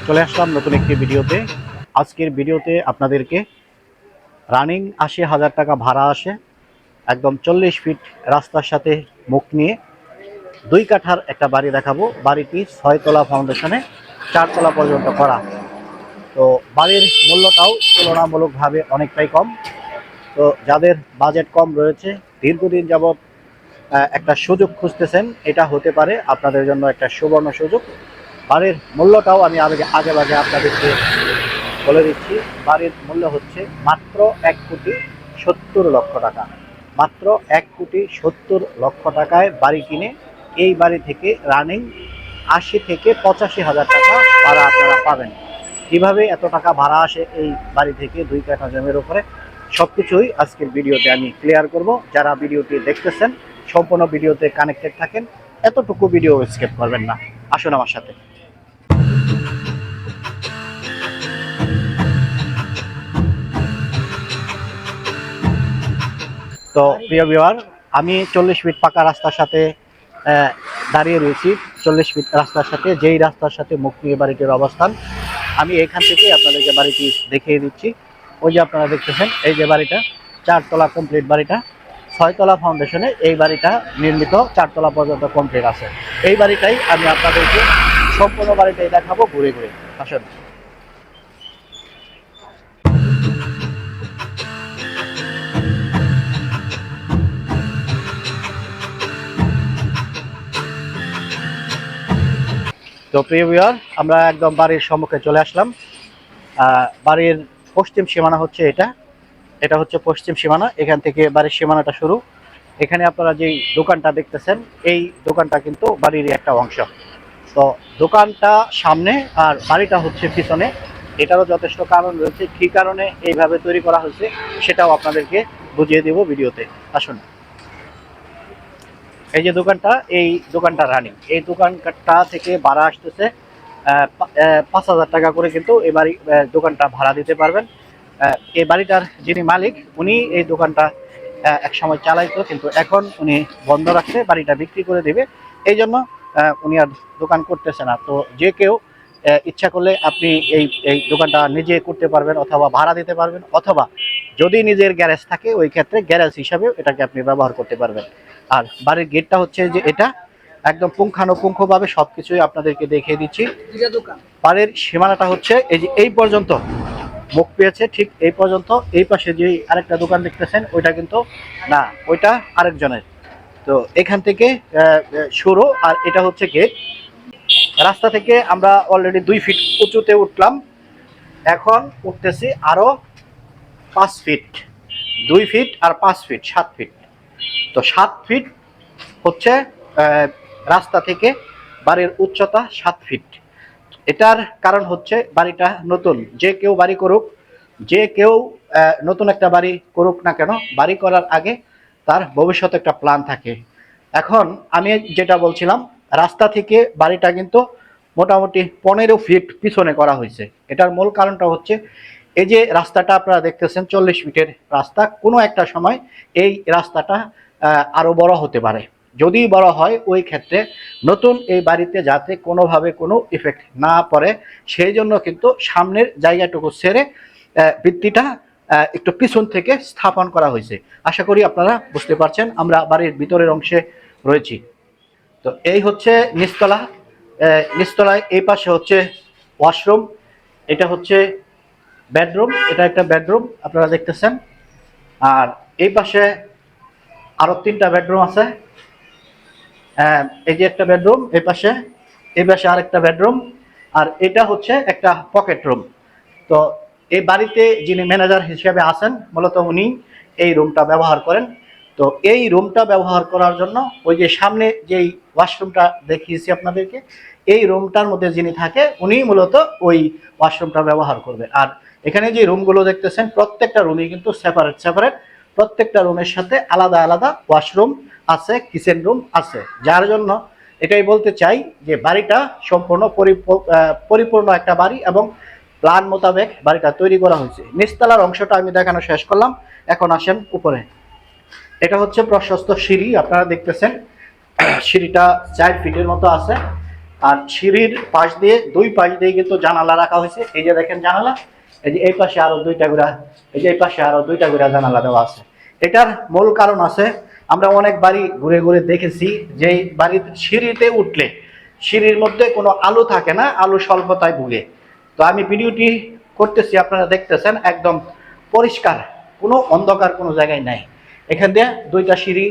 চলে আসলাম নতুন একটি ভিডিওতে। আজকের ভিডিওতে আপনাদেরকে রানিং ৮০,০০০ টাকা ভাড়া আসে, একদম ৪০ ফিট রাস্তার সাথে মুখ নিয়ে ২ কাঠার একটা বাড়ি দেখাবো। বাড়িটি ৬ তলা ফাউন্ডেশনে ৪ তলা পর্যন্ত করা। তো বাড়ির মূল্যটাও তুলনামূলকভাবে অনেকটাই কম। তো যাদের বাজেট কম রয়েছে, দীর্ঘদিন যাবৎ একটা সুযোগ খুঁজতেছেন, এটা হতে পারে আপনাদের জন্য একটা সুবর্ণ সুযোগ। বাড়ির মূল্যটাও আমি আগে আপনাদেরকে বলে দিচ্ছি। বাড়ির মূল্য হচ্ছে মাত্র ১,৭০,০০,০০০ টাকা। মাত্র ১,৭০,০০,০০০ টাকায় বাড়ি কিনে এই বাড়ি থেকে রানিং ৮০ থেকে ৮৫,০০০ টাকা ভাড়া আপনারা পাবেন। কিভাবে এত টাকা ভাড়া আসে এই বাড়ি থেকে ২ কাঠা জমির উপরে, সবকিছুই আজকের ভিডিওতে আমি ক্লিয়ার করব। যারা ভিডিওটি দেখতেছেন সম্পূর্ণ ভিডিওতে কানেক্টেড থাকেন, এতটুকু ভিডিও স্কিপ করবেন না। আসুন আমার সাথে। তো প্রিয় ভিউয়ার, আমি ৪০ ফিট পাকা রাস্তার সাথে দাঁড়িয়ে রয়েছি। ৪০ ফিট রাস্তার সাথে, যেই রাস্তার সাথে মুখ নিয়ে বাড়িটির অবস্থান, আমি এখান থেকে আপনাদেরকে বাড়িটি দেখিয়ে দিচ্ছি। ওই যে আপনারা দেখতেছেন, এই যে বাড়িটা ৪ তলা কমপ্লিট, বাড়িটা ৬ তলা ফাউন্ডেশনে এই বাড়িটা নির্মিত, ৪ তলা পর্যন্ত কমপ্লিট আছে। এই বাড়িটাই আমি আপনাদেরকে সম্পূর্ণ বাড়িটাই দেখাবো ঘুরে ঘুরে। আসুন। তো প্রিয় ভিউয়ার, আমরা একদম বাড়ির সম্মুখে চলে আসলাম। বাড়ির পশ্চিম সীমানা হচ্ছে এটা। এটা হচ্ছে পশ্চিম সীমানা। এখান থেকে বাড়ির সীমানাটা শুরু। এখানে আপনারা যেই দোকানটা দেখতেছেন, এই দোকানটা কিন্তু বাড়িরই একটা অংশ। তো দোকানটা সামনে আর বাড়িটা হচ্ছে পিছনে। এটারও যথেষ্ট কারণ রয়েছে, কী কারণে এইভাবে তৈরি করা হয়েছে সেটাও আপনাদেরকে বুঝিয়ে দেব ভিডিওতে। আসুন। এই যে দোকানটা, এই দোকানটা রানিং। এই দোকানটা থেকে ভাড়া আসতেছে ৫,০০০ টাকা করে, কিন্তু এই বাড়ি দোকানটা ভাড়া দিতে পারবেন। এই বাড়িটার যিনি মালিক, উনি এই দোকানটা এক সময় চালাইতো, কিন্তু এখন উনি বন্ধ রাখছে, বাড়িটা বিক্রি করে দেবে। এই জন্য উনি আর দোকান করতেছে না। তো যে কেউ ইচ্ছা করলে আপনি এই এই দোকানটা নিজে করতে পারবেন, অথবা ভাড়া দিতে পারবেন, অথবা যদি নিজের গ্যারেজ থাকে ওই ক্ষেত্রে গ্যারেজ হিসাবেও এটাকে আপনি ব্যবহার করতে পারবেন। আর বাড়ির গেটটা হচ্ছে যে এটা, একদম পুঙ্খানুপুঙ্খভাবে সবকিছুই আপনাদেরকে দেখিয়ে দিচ্ছি। বাড়ির সীমানাটা হচ্ছে এই যে এই পর্যন্ত মুখ পেয়েছে, ঠিক এই পর্যন্ত। এই পাশে যে আরেকটা দোকান দেখতেছেন, ওইটা কিন্তু না, ওইটা আরেকজনের। তো এখান থেকে শুরু, আর এটা হচ্ছে গেট। রাস্তা থেকে আমরা অলরেডি ২ ফিট উঁচুতে উঠলাম, এখন উঠতেছি আরো ৫ ফিট। ২ ফিট আর ৫ ফিট, ৭ ফিট। তো ৭ ফিট হচ্ছে রাস্তা থেকে বাড়ির উচ্চতা ৭ ফিট। এটার কারণ হচ্ছে বাড়িটা নতুন। যে কেউ বাড়ি করুক, যে কেউ নতুন একটা বাড়ি করুক না কেন, বাড়ি করার আগে তার ভবিষ্যতে একটা প্ল্যান থাকে। এখন আমি যেটা বলছিলাম, রাস্তা থেকে বাড়িটা কিন্তু মোটামুটি ১৫ ফিট পিছনে করা হয়েছে। এটার মূল কারণটা হচ্ছে এই যে রাস্তাটা আপনারা দেখতেছেন, ৪০ ফিটের রাস্তা, কোনো একটা সময় এই রাস্তাটা আরো বড় হতে পারে। যদি বড় হয়, ওই ক্ষেত্রে নতুন এই বাড়িতে যাতে কোনোভাবে কোনো ইফেক্ট না পড়ে, সেই জন্য কিন্তু সামনের জায়গাটুকু ছেড়ে ভিত্তিটা একটু পিছন থেকে স্থাপন করা হয়েছে। আশা করি আপনারা বুঝতে পারছেন। আমরা বাড়ির ভিতরের অংশে রয়েছি। তো এই হচ্ছে নিচতলা। নিচতলায় এই পাশে হচ্ছে ওয়াশরুম, এটা হচ্ছে বেডরুম, এটা একটা বেডরুম আপনারা দেখতেছেন। আর এই পাশে আরো ৩টা বেডরুম আছে। এই যে একটা বেডরুম, এই পাশে আরেকটা বেডরুম, আর এটা হচ্ছে একটা পকেট রুম। তো এই বাড়িতে যিনি ম্যানেজার হিসেবে আছেন, মূলত উনি এই রুমটা ব্যবহার করেন। তো এই রুমটা ব্যবহার করার জন্য ওই যে সামনে যেই ওয়াশরুমটা দেখিয়েছি আপনাদেরকে, এই রুমটার মধ্যে যিনি থাকে উনি মূলত ওই ওয়াশরুমটা ব্যবহার করবে। আর এখানে যে রুমগুলো দেখতেছেন, প্রত্যেকটা রুমই কিন্তু সেপারেট। প্রত্যেকটা রুমের সাথে আলাদা আলাদা ওয়াশরুম আছে, কিচেন রুম আছে। যার জন্য এটাই বলতে চাই যে বাড়িটা সম্পূর্ণ পরিপূর্ণ একটা বাড়ি, এবং প্ল্যান মোতাবেক বাড়িটা তৈরি করা হয়েছে। নিচতলার অংশটা আমি দেখানো শেষ করলাম, এখন আসেন উপরে। এটা হচ্ছে প্রশস্ত সিঁড়ি, আপনারা দেখতেছেন সিঁড়িটা ৪ ফিটের মতো আছে। আর সিঁড়ির পাশ দিয়ে দুই পাশ দিয়ে কিন্তু জানালা রাখা হয়েছে। এই যে দেখেন জানালা, এই যে এই পাশে আরো দুইটা করে, এই যে এই পাশে আরো দুইটা করে জানালা দেওয়া আছে। এটার মূল কারণ আছে, আমরা অনেক বাড়ি ঘুরে ঘুরে দেখেছি যে বাড়িতে সিঁড়িতে উঠলে সিঁড়ির মধ্যে কোনো আলো থাকে না, আলো স্বল্পতায় ভুগে। তো আমি ভিডিওটি করতেছি, আপনারা দেখতেছেন একদম পরিষ্কার, কোনো অন্ধকার কোনো জায়গায় নাই। এখান দিয়ে দুইটা সিঁড়ি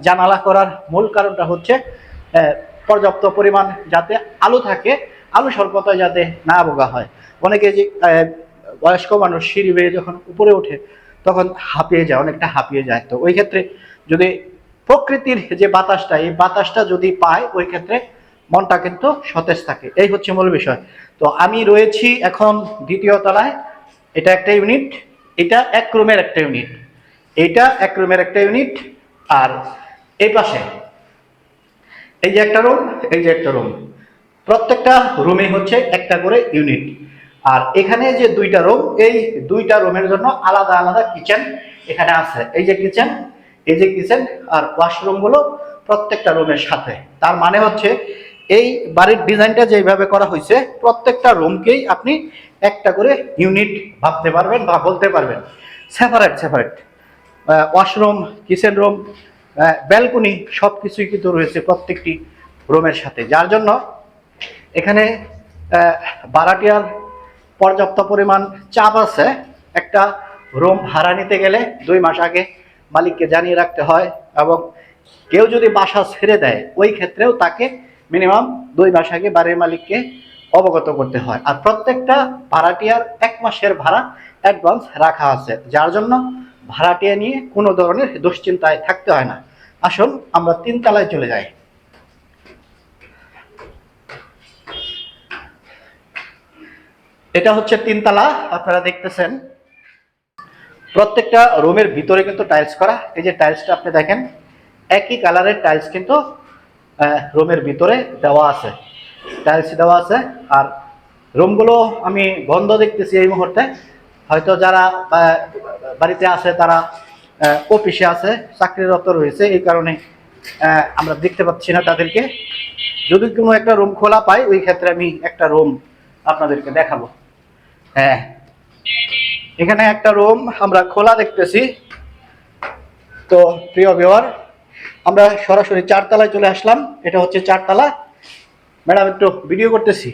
জানালা করার মূল কারণটা হচ্ছে পর্যাপ্ত পরিমাণ যাতে আলো থাকে, আলো স্বল্পতায় যাতে না ভোগা হয়। অনেকে যে বয়স্ক মানুষ সিঁড়ি বেয়ে যখন উপরে ওঠে তখন হাঁপিয়ে যায়, অনেকটা হাঁপিয়ে যায়। তো ওই ক্ষেত্রে যদি প্রকৃতির যে বাতাসটা, এই বাতাসটা যদি পায় ওই ক্ষেত্রে মনটা কিন্তু সতেজ থাকে। এই হচ্ছে মূল বিষয়। তো আমি রয়েছি এখন দ্বিতীয় তলায়। এটা একটা ইউনিট, এটা এক রুমের একটা ইউনিট, এইটা এক রুমের একটা ইউনিট। আর এই পাশে এই যে একটা রুম, এই যে একটা রুম, প্রত্যেকটা রুমে হচ্ছে একটা করে ইউনিট। আর এখানে যে দুইটা রুম, এই দুইটা রুমের জন্য আলাদা আলাদা কিচেন এখানে আছে। এই যে কিচেন, এই যে কিচেন আর ওয়াশরুম গুলো প্রত্যেকটা রুমের সাথে। তার মানে হচ্ছে এই বাড়ির ডিজাইনটা যেভাবে করা হয়েছে প্রত্যেকটা রুমকেই আপনি একটা করে ইউনিট ভাবতে পারবেন বা বলতে পারবেন separate separate. Washroom, kitchen room, balcony সব কিছুই কিন্তু রয়েছে প্রত্যেকটি রুমের সাথে, যার জন্য এখানে ভাড়াটিয়ার পর্যাপ্ত পরিমাণ চাপ আছে। একটা রুম ভাড়া নিতে গেলে 2 মাস আগে মালিককে জানিয়ে রাখতে হয়, এবং কেউ যদি বাসা ছেড়ে দেয় ওই ক্ষেত্রেও তাকে মিনিমাম 2 মাস আগে বাড়ির মালিককে অবগত করতে হয়। আর প্রত্যেকটা ভাড়াটিয়ার 1 মাসের ভাড়া অ্যাডভান্স রাখা আছে, যার জন্য ভাড়াটিয়া নিয়ে কোনো ধরনের দুশ্চিন্তায় থাকতে হয় না। আসুন আমরা 3 তলায় চলে যাই। এটা হচ্ছে 3 তলা, আপনারা দেখতেছেন প্রত্যেকটা রুমের ভিতরে কিন্তু টাইলস করা। এই যে টাইলসটা আপনি দেখেন, একই কালারের টাইলস কিন্তু রুমের ভিতরে দেওয়া আছে, টাইলস দেওয়া আছে। আর রুমগুলো আমি বন্ধ দেখতেছি এই মুহূর্তে, হয়তো যারা বাড়িতে আছে তারা অফিসে আছে, চাকরিরত রয়েছে, এই কারণে আমরা দেখতে পাচ্ছি না তাদেরকে। যদি কোনো একটা রুম খোলা পাই ওই ক্ষেত্রে আমি একটা রুম আপনাদেরকে দেখাবো। হ্যাঁ, এখানে একটা রুম আমরা খোলা দেখতেছি। তো প্রিয় ভিউয়ার, আমরা সরাসরি 4 তলায় চলে আসলাম। এটা হচ্ছে 4 তলা। ম্যাডাম একটু ভিডিও করতেছি।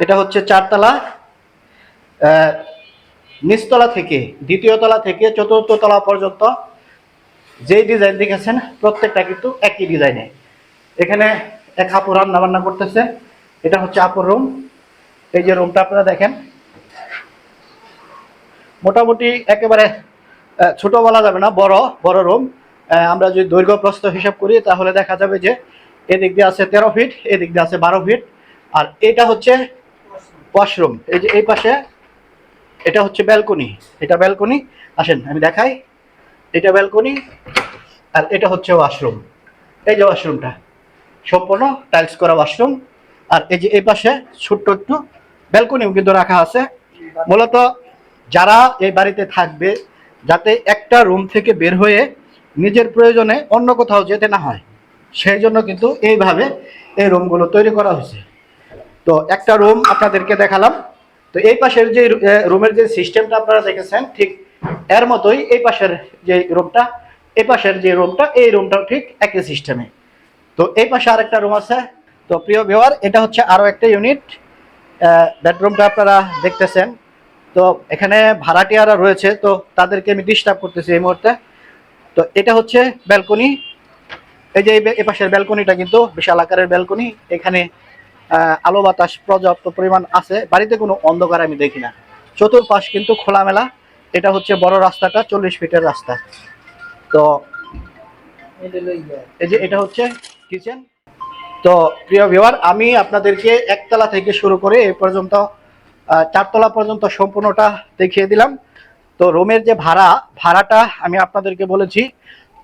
এটা হচ্ছে 4 তলা। নিচতলা থেকে দ্বিতীয় তলা থেকে চতুর্থ তলা পর্যন্ত যেই ডিজাইন দেখেছেন প্রত্যেকটা কিন্তু একই ডিজাইনে। এখানে এক আপু রান্না বান্না করতেছে, এটা হচ্ছে আপুর রুম। এই যে রুমটা আপনারা দেখেন, মোটামুটি একেবারে ছোট বলা যাবে না, বড় বড় রুম। আমরা যদি দৈর্ঘ্য প্রস্থ হিসাব করি তাহলে দেখা যাবে যে এদিক দিয়ে আছে 13 ফিট, এদিক দিয়ে আছে 12 ফিট। আর এটা হচ্ছে ওয়াশরুম। এই যে এই পাশে এটা হচ্ছে ব্যালকনি, এটা ব্যালকনি। আসেন আমি দেখাই, এটা ব্যালকনি আর এটা হচ্ছে ওয়াশরুম। এই যে ওয়াশরুমটা সম্পূর্ণ টাইলস করা ওয়াশরুম। আর এই যে এই পাশে ছোট্ট একটু ব্যালকনিও কিন্তু রাখা আছে, মূলত যারা এই বাড়িতে থাকবে যাতে একটা রুম থেকে বের হয়ে নিজের প্রয়োজনে অন্য কোথাও যেতে না হয়, সেই জন্য কিন্তু এইভাবে এই রুমগুলো তৈরি করা হয়েছে। তো একটা রুম আপনাদেরকে দেখালাম। তো এই পাশের যে রুমের যে সিস্টেমটা আপনারা দেখেছেন ঠিক এর মতোই এই পাশের যে রুমটা, এই পাশের যে রুমটা, এই রুমটাও ঠিক একই সিস্টেমে। তো এই পাশে আরেকটা রুম আছে। তো প্রিয় ভিউয়ার, এটা হচ্ছে আরো একটা ইউনিট, বেডরুমটা আপনারা দেখতেছেন। তো এখানে ভাড়াটিয়ারা রয়েছে, তো তাদেরকে আমি ডিস্টার্ব করতেছি এই মুহূর্তে। তো এটা হচ্ছে ব্যালকনি। এই যে এই পাশের ব্যালকনিটা কিন্তু বিশাল আকারের ব্যালকনি। এখানে আলো বাতাস পর্যাপ্ত পরিমাণ আছে, বাড়িতে কোনো অন্ধকার আমি দেখি না। চতুর্পাশ কিন্তু খোলামেলা। এটা হচ্ছে বড় রাস্তাটা, 40 ফিটের রাস্তা। তো এই যে এটা হচ্ছে কিচেন। তো প্রিয় ভিউয়ার, আমি আপনাদেরকে একতলা থেকে শুরু করে এই পর্যন্ত 4 তলা পর্যন্ত সম্পূর্ণটা দেখিয়ে দিলাম। তো রুমের যে ভাড়াটা আমি আপনাদেরকে বলেছি,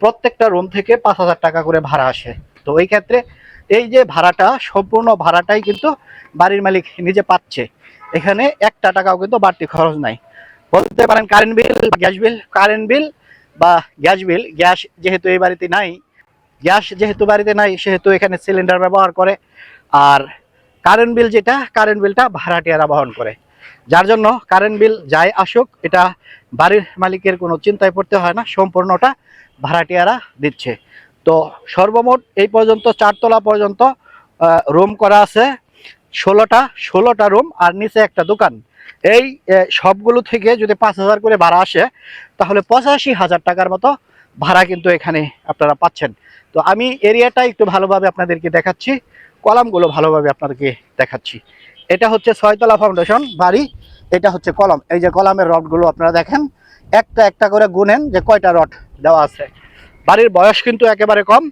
প্রত্যেকটা রুম থেকে 5,000 টাকা করে ভাড়া আসে। তো এই ক্ষেত্রে এই যে ভাড়াটা, সম্পূর্ণ ভাড়াটাই কিন্তু বাড়ির মালিক নিজে পাচ্ছে। এখানে একটা টাকাও কিন্তু বাড়তি খরচ নাই। বলতে পারেন current bill, gas bill, current bill বা গ্যাস বিল। গ্যাস যেহেতু এই বাড়িতে নাই, গ্যাস যেহেতু বাড়িতে নাই সেহেতু এখানে সিলিন্ডার ব্যবহার করে। আর কারেন্ট বিল যেটা, কারেন্ট বিলটা ভাড়াটিয়ারা বহন করে, যার জন্য কারেন্ট বিল যাই আসুক এটা বাড়ির মালিকের কোনো চিন্তায় পড়তে হয় না, সম্পূর্ণটা ভাড়াটিয়ারা দিচ্ছে। তো সর্বমোট এই পর্যন্ত 4 তলা পর্যন্ত রুম করা আছে 16টা রুম আর নিচে একটা দোকান। এই সবগুলো থেকে যদি 5,000 করে ভাড়া আসে তাহলে 85,000 টাকার মতো ভাড়া কিন্তু এখানে আপনারা পাচ্ছেন। তো আমি এরিয়াটা একটু ভালোভাবে আপনাদেরকে দেখাচ্ছি, কলামগুলো ভালোভাবে আপনাদেরকে দেখাচ্ছি। এটা হচ্ছে 6 তলা ফাউন্ডেশন বাড়ি, এটা হচ্ছে কলাম। এই যে কলামের রডগুলো আপনারা দেখেন, একটা একটা করে গুনেন যে কয়টা রড দেওয়া আছে। বাড়ির বয়স কিন্তু একেবারে কম,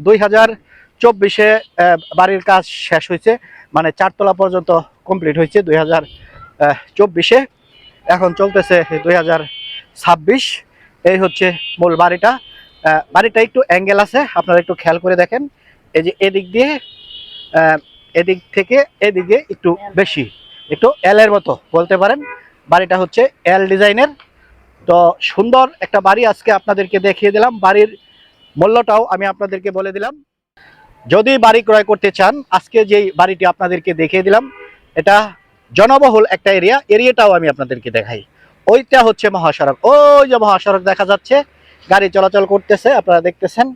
2024-এ বাড়ির কাজ শেষ হয়েছে, মানে 4 তলা পর্যন্ত কমপ্লিট হয়েছে 2024-এ, এখন চলতেছে 2026। এই হচ্ছে মূল বাড়িটা। বাড়িটা একটু অ্যাঙ্গেল আছে, আপনারা একটু খেয়াল করে দেখেন। এই যে এদিক দিয়ে এদিক থেকে এদিকে একটু বেশি, একটু এল এর মতো বলতে পারেন। বাড়িটা হচ্ছে এল ডিজাইনের। তো সুন্দর একটা বাড়ি আজকে আপনাদেরকে দেখিয়ে দিলাম, বাড়ির মূল্যটাও আমি আপনাদেরকে বলে দিলাম। যদি বাড়ি ক্রয় করতে চান, আজকে যেই বাড়িটি আপনাদেরকে দেখিয়ে দিলাম এটা জনবহুল একটা এরিয়াটাও আমি আপনাদেরকে দেখাই। ওইটা হচ্ছে মহাসড়ক, ওই যে মহাসড়ক দেখা যাচ্ছে, গাড়ি চলাচল করতেছে আপনারা দেখতেছেন।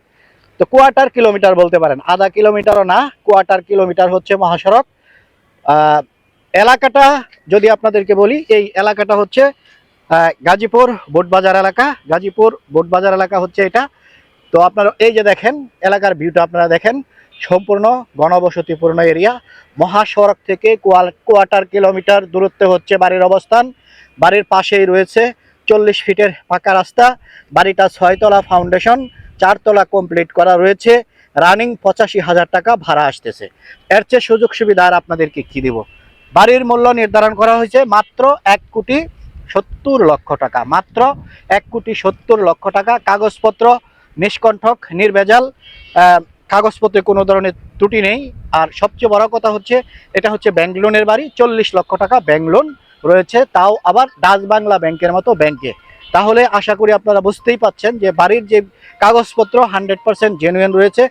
তো কোয়ার্টার কিলোমিটার বলতে পারেন, আধা কিলোমিটারও না, কোয়ার্টার কিলোমিটার হচ্ছে মহাসড়ক। এলাকাটা যদি আপনাদেরকে বলি, এই এলাকাটা হচ্ছে গাজীপুর বোটবাজার এলাকা। গাজীপুর বোটবাজার এলাকা হচ্ছে এটা। তো আপনারা এই যে দেখেন এলাকার ভিউটা আপনারা দেখেন, সম্পূর্ণ ঘনবসতিপূর্ণ এরিয়া। মহাসড়ক থেকে কোয়ার্টার কিলোমিটার দূরত্বে হচ্ছে বাড়ির অবস্থান। বাড়ির পাশেই রয়েছে 40 ফিটের পাকা রাস্তা। বাড়িটা 6 তলা ফাউন্ডেশন, 4 তলা কমপ্লিট করা রয়েছে। রানিং 85,000 টাকা ভাড়া আসতেছে। এর চেয়ে সুযোগ সুবিধা আর আপনাদেরকে কি দিব। বাড়ির মূল্য নির্ধারণ করা হয়েছে মাত্র 1,70,00,000 টাকা, মাত্র 1,70,00,000 টাকা। কাগজপত্র নিষ্কণ্ঠক, নির্ভেজাল, কাগজপত্রে কোনো ধরনের ত্রুটি নেই। আর সবচেয়ে বড় কথা হচ্ছে এটা হচ্ছে ব্যাংক লোনের বাড়ি, 40 লক্ষ টাকা ব্যাংক লোন রয়েছে, তাও আবার ডাচ বাংলা ব্যাংকের মতো ব্যাংকে। তাহলে আশা করি আপনারা বুঝতেই পাচ্ছেন যে বাড়ির যে কাগজপত্র 100% জেনুইন রয়েছে,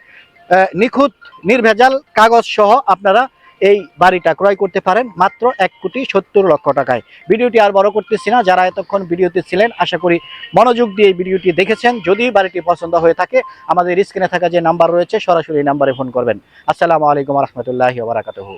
নিখুঁত নির্ভেজাল কাগজ সহ আপনারা এই বাড়িটা ক্রয় করতে পারেন মাত্র 1,70,00,000 টাকায়। ভিডিওটি আর বড় করতেছি না, যারা এতক্ষণ ভিডিওতে ছিলেন আশা করি মনোযোগ দিয়ে এই ভিডিওটি দেখেছেন। যদি বাড়িটি পছন্দ হয়ে থাকে আমাদের স্ক্রিনে থাকা যে নাম্বার রয়েছে সরাসরি এই নাম্বারে ফোন করবেন। আসসালামু আলাইকুম রহমতুল্লাহি ওয়া বারাকাতুহু।